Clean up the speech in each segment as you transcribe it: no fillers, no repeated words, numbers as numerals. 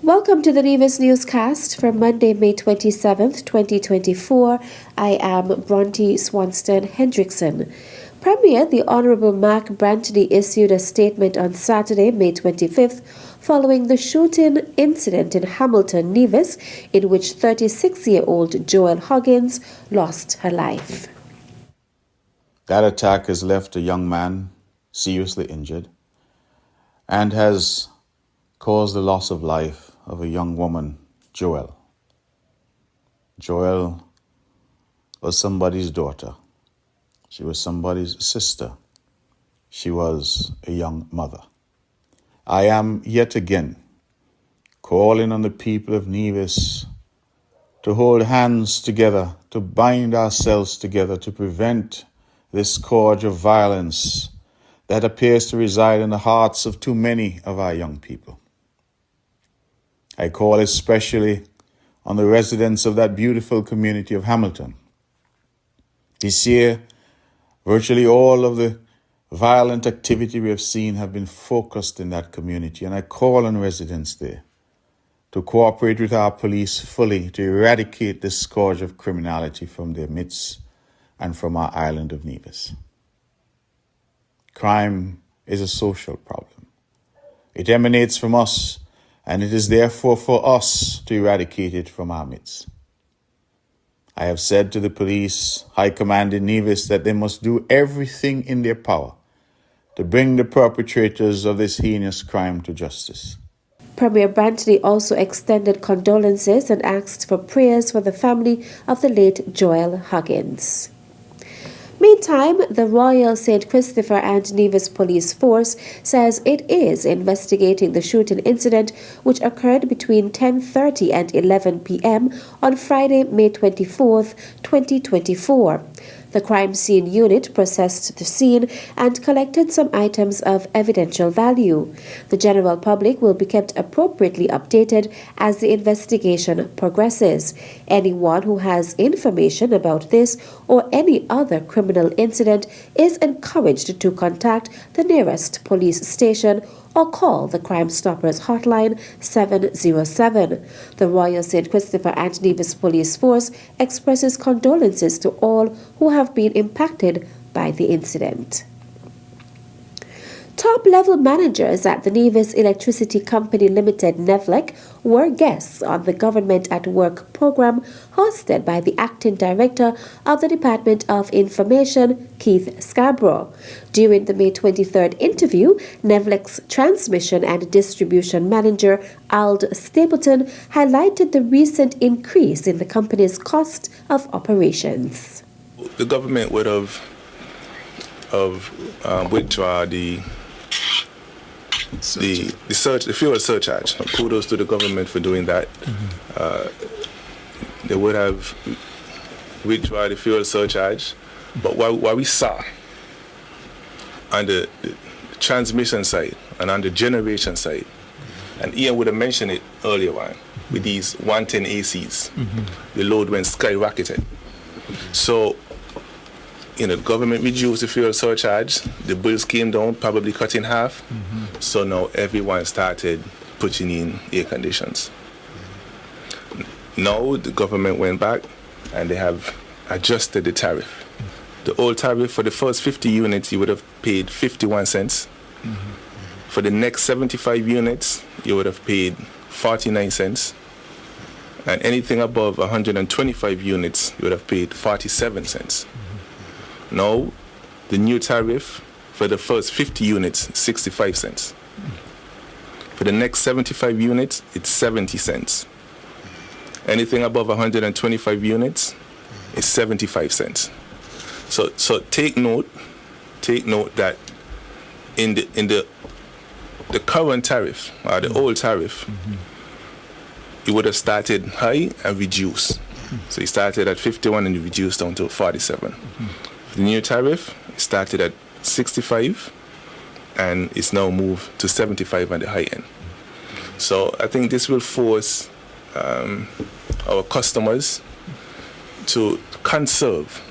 Welcome to the Nevis Newscast for Monday, May 27th, 2024. I am Bronte Swanston Hendrickson. Premier the Honourable Mark Brantony issued a statement on Saturday, May 25th, following the shooting incident in Hamilton, Nevis, in which 36-year-old Joel Huggins lost her life. That attack has left a young man seriously injured and has caused the loss of life of a young woman, Joel. Joel was somebody's daughter. She was somebody's sister. She was a young mother. I am yet again calling on the people of Nevis to hold hands together, to bind ourselves together, to prevent this scourge of violence that appears to reside in the hearts of too many of our young people. I call especially on the residents of that beautiful community of Hamilton. This year, virtually all of the violent activity we have seen have been focused in that community, and I call on residents there to cooperate with our police fully to eradicate this scourge of criminality from their midst and from our island of Nevis. Crime is a social problem. It emanates from us, and it is therefore for us to eradicate it from our midst. I have said to the police high command in Nevis that they must do everything in their power to bring the perpetrators of this heinous crime to justice. Premier Brantony also extended condolences and asked for prayers for the family of the late Joel Huggins. Meantime, the Royal St. Christopher and Nevis Police Force says it is investigating the shooting incident which occurred between 10:30 and 11 p.m. on Friday, May 24th, 2024. The crime scene unit processed the scene and collected some items of evidential value. The general public will be kept appropriately updated as the investigation progresses. Anyone who has information about this or any other criminal incident is encouraged to contact the nearest police station or call the Crime Stoppers hotline 707. The Royal St. Christopher and Nevis Police Force expresses condolences to all who have been impacted by the incident. Top-level managers at the Nevis Electricity Company Limited NEVLEC were guests on the Government at Work program hosted by the Acting Director of the Department of Information, Keith Scarborough. During the May 23rd interview, NEVLEC's Transmission and Distribution Manager, Ald Stapleton, highlighted the recent increase in the company's cost of operations. The government would have withdrawn the fuel surcharge. Kudos to the government for doing that. They would have withdrawn the fuel surcharge, but what we saw on the transmission side and on the generation side, and Ian would have mentioned it earlier on, with these 110 ACs, the load went skyrocketed. So, the government reduced the fuel surcharge, the bills came down, probably cut in half. So now everyone started putting in air conditions. Now the government went back and they have adjusted the tariff. The old tariff for the first 50 units, you would have paid 51 cents. For the next 75 units, you would have paid 49 cents. And anything above 125 units, you would have paid 47 cents. Now, the new tariff for the first 50 units, 65 cents. For the next 75 units, it's 70 cents. Anything above 125 units is 75 cents. So take note that in the current tariff, or the old tariff, it would have started high and reduced. So it started at 51 and it reduced down to 47. The new tariff started at 65 and it's now moved to 75 on the high end. So I think this will force our customers to conserve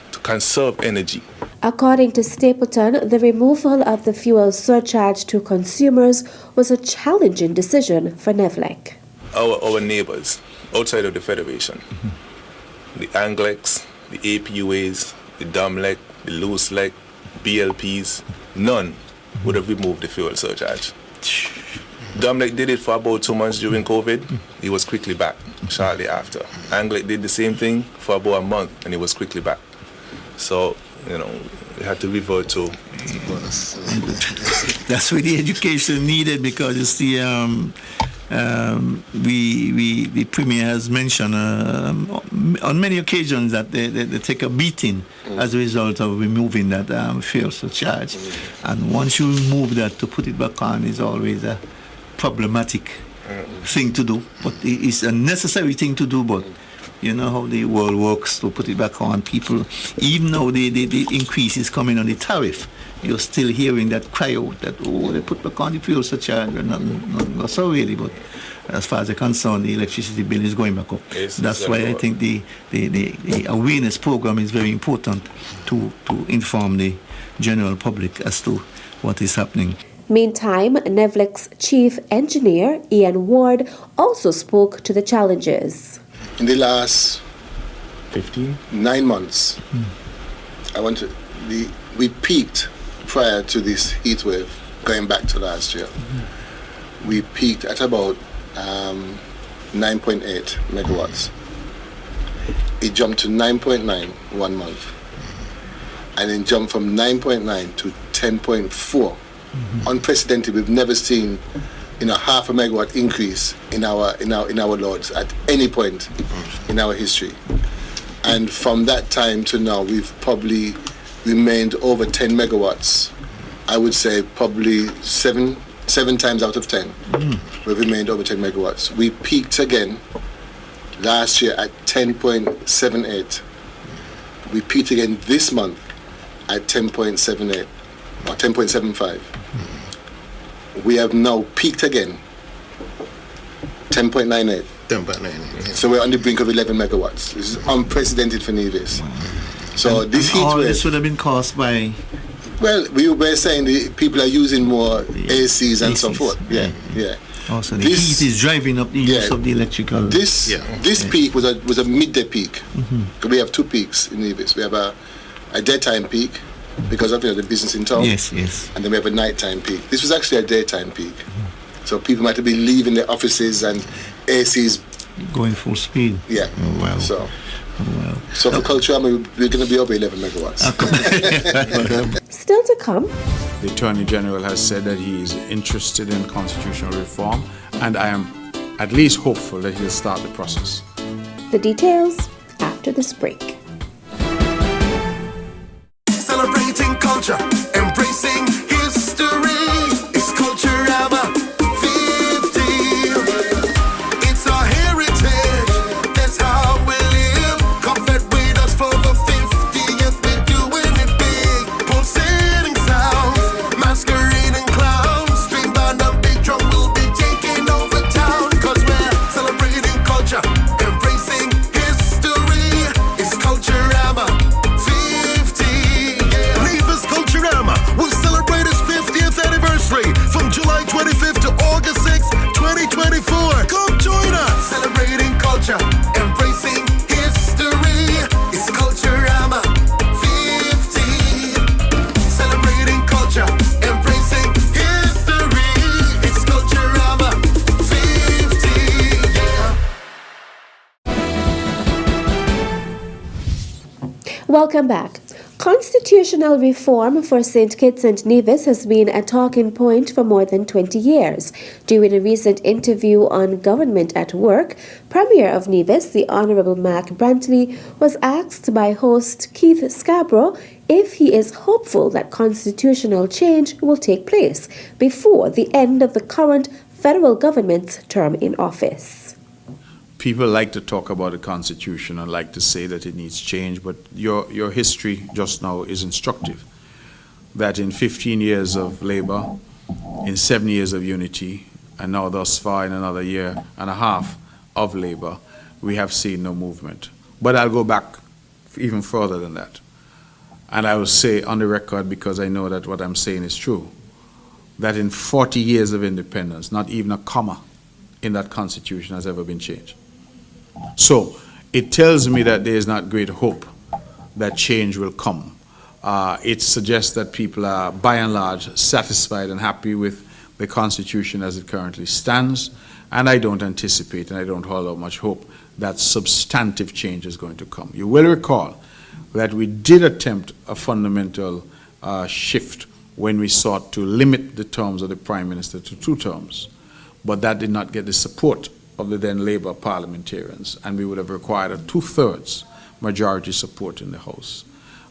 energy. According to Stapleton, the removal of the fuel surcharge to consumers was a challenging decision for NEVLEC. our neighbors outside of the Federation, the NEVLECs, the APUAs, the NEVLEC, the LOOSELEC, BLPs, none would have removed the fuel surcharge. NEVLEC did it for about 2 months during COVID. He was quickly back shortly after. NEVLEC did the same thing for about a month, and he was quickly back. So, we had to revert to. That's where the education needed, because you see, the Premier has mentioned on many occasions that they take a beating as a result of removing that fuel surcharge. And once you remove that, to put it back on is always a problematic thing to do. But it's a necessary thing to do, but you know how the world works. To put it back on, people, even though the increase is coming on the tariff, you're still hearing that cry out that, they put back on the fuel surcharge, not so really, but as far as they're concerned, the electricity bill is going back up. Yes, that's why I think the awareness program is very important to inform the general public as to what is happening. Meantime, NEVLEC's chief engineer, Ian Ward, also spoke to the challenges. In the last 15? 9 months, we peaked prior to this heat wave, going back to last year. We peaked at about 9.8 megawatts. It jumped to 9.9 1 month, and then jumped from 9.9 to 10.4. Unprecedented. We've never seen, half a megawatt increase in our loads at any point in our history. And from that time to now, we've probably remained over 10 megawatts. I would say probably seven times out of 10. We've remained over 10 megawatts. We peaked again last year at 10.78. We peaked again this month at 10.78 or 10.75. We have now peaked again 10.98. 10.98. So we're on the brink of 11 megawatts. This is unprecedented for Nevis. So this heat wave, this would have been caused by. Well, we were saying the people are using more ACs and so forth. Yeah. Also, the heat is driving up the use of the electrical. This peak was a midday peak. We have 2 peaks in Nevis. We have a daytime peak because of the business in town. Yes. And then we have a nighttime peak. This was actually a daytime peak. So people might have been leaving their offices and ACs going full speed. Yeah. Oh, wow. So for Culturama, we're going to be over 11 megawatts. Still to come. The Attorney General has said that he is interested in constitutional reform, and I am at least hopeful that he'll start the process. The details after this break. Celebrating culture, embracing history. It's Culturama 50. It's our heritage. That's how we live. Come with us for the 50th. We're doing it big. Pulsating sounds, masquerading clowns. Streamed on a big drum, we'll be taking over town. 'Cause we're celebrating culture, embracing history. It's Culturama 50. Culturama will celebrate its 50th anniversary from July 25th to August 6th, 2024. Come join us. Celebrating culture, embracing history. It's Culturama 50. Celebrating culture, embracing history. It's Culturama 50. Welcome back. Constitutional reform for St. Kitts and Nevis has been a talking point for more than 20 years. During a recent interview on Government at Work, Premier of Nevis, the Honourable Mac Brantley, was asked by host Keith Scarborough if he is hopeful that constitutional change will take place before the end of the current federal government's term in office. People like to talk about the Constitution and like to say that it needs change, but your history just now is instructive. That in 15 years of Labour, in 7 years of unity, and now thus far in another year and a half of Labour, we have seen no movement. But I'll go back even further than that. And I will say on the record, because I know that what I'm saying is true, that in 40 years of independence, not even a comma in that constitution has ever been changed. So it tells me that there is not great hope that change will come. It suggests that people are, by and large, satisfied and happy with the Constitution as it currently stands, and I don't anticipate and I don't hold out much hope that substantive change is going to come. You will recall that we did attempt a fundamental shift when we sought to limit the terms of the Prime Minister to 2 terms, but that did not get the support of the then Labour parliamentarians, and we would have required a 2/3 majority support in the House.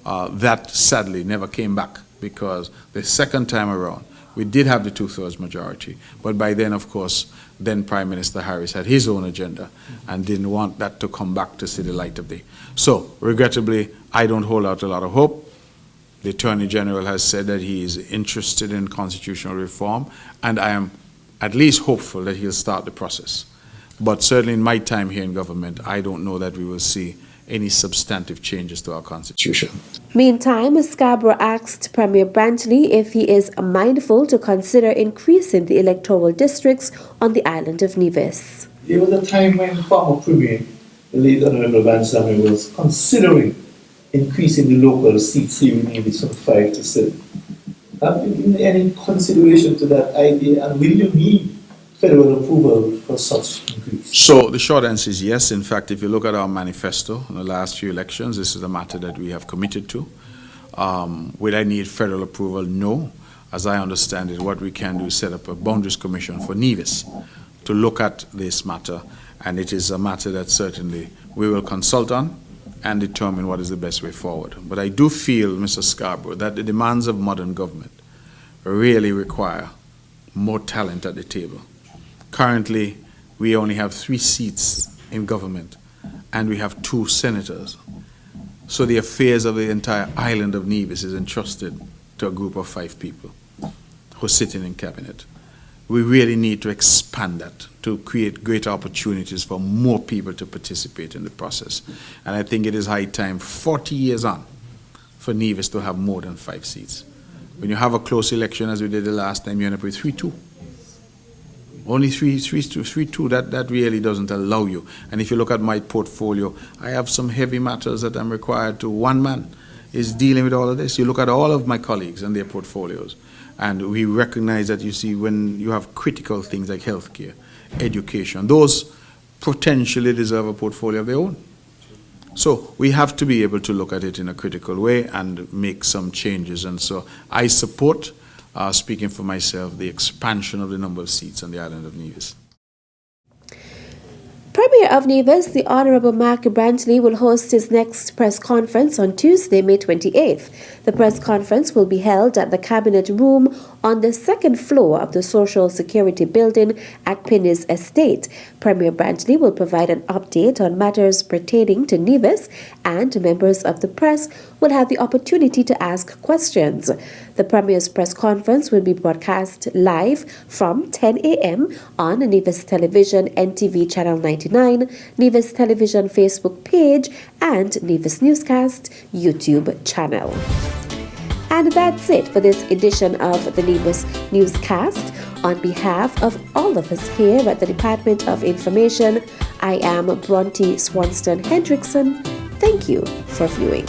That sadly never came back, because the second time around we did have the 2/3 majority, but by then, of course, then Prime Minister Harris had his own agenda and didn't want that to come back to see the light of day. So, regrettably, I don't hold out a lot of hope. The Attorney General has said that he is interested in constitutional reform, and I am at least hopeful that he'll start the process. But certainly in my time here in government, I don't know that we will see any substantive changes to our constitution. Meantime, Scarborough asked Premier Brantley if he is mindful to consider increasing the electoral districts on the island of Nevis. There was a time when former Premier, the late Honourable Brantley, was considering increasing the local seats here in Nevis from 5 to 7. Have you given any consideration to that idea, and will you need federal approval for such increase? So the short answer is yes. In fact, if you look at our manifesto in the last few elections, this is a matter that we have committed to. Will I need federal approval? No. As I understand it, what we can do is set up a boundaries commission for Nevis to look at this matter, and it is a matter that certainly we will consult on and determine what is the best way forward. But I do feel, Mr. Scarborough, that the demands of modern government really require more talent at the table. Currently, we only have 3 seats in government, and we have 2 senators. So the affairs of the entire island of Nevis is entrusted to a group of 5 people who are sitting in cabinet. We really need to expand that to create greater opportunities for more people to participate in the process. And I think it is high time, 40 years on, for Nevis to have more than 5 seats. When you have a close election, as we did the last time, you end up with 3-2. Only 3-2, that really doesn't allow you. And if you look at my portfolio, I have some heavy matters that I'm required to. One man is dealing with all of this. You look at all of my colleagues and their portfolios, and we recognize that, you see, when you have critical things like healthcare, education, those potentially deserve a portfolio of their own. So we have to be able to look at it in a critical way and make some changes. And so I support, speaking for myself, the expansion of the number of seats on the island of Nevis. Premier of Nevis, the Honourable Mark Brantley, will host his next press conference on Tuesday, May 28th. The press conference will be held at the Cabinet Room on the 2nd floor of the Social Security Building at Pinnis Estate. Premier Brantley will provide an update on matters pertaining to Nevis, and members of the press will have the opportunity to ask questions. The Premier's press conference will be broadcast live from 10 a.m. on Nevis Television NTV Channel 99, Nevis Television Facebook page, and Nevis Newscast YouTube channel. And that's it for this edition of the Nevis Newscast. On behalf of all of us here at the Department of Information, I am Bronte Swanston Hendrickson. Thank you for viewing.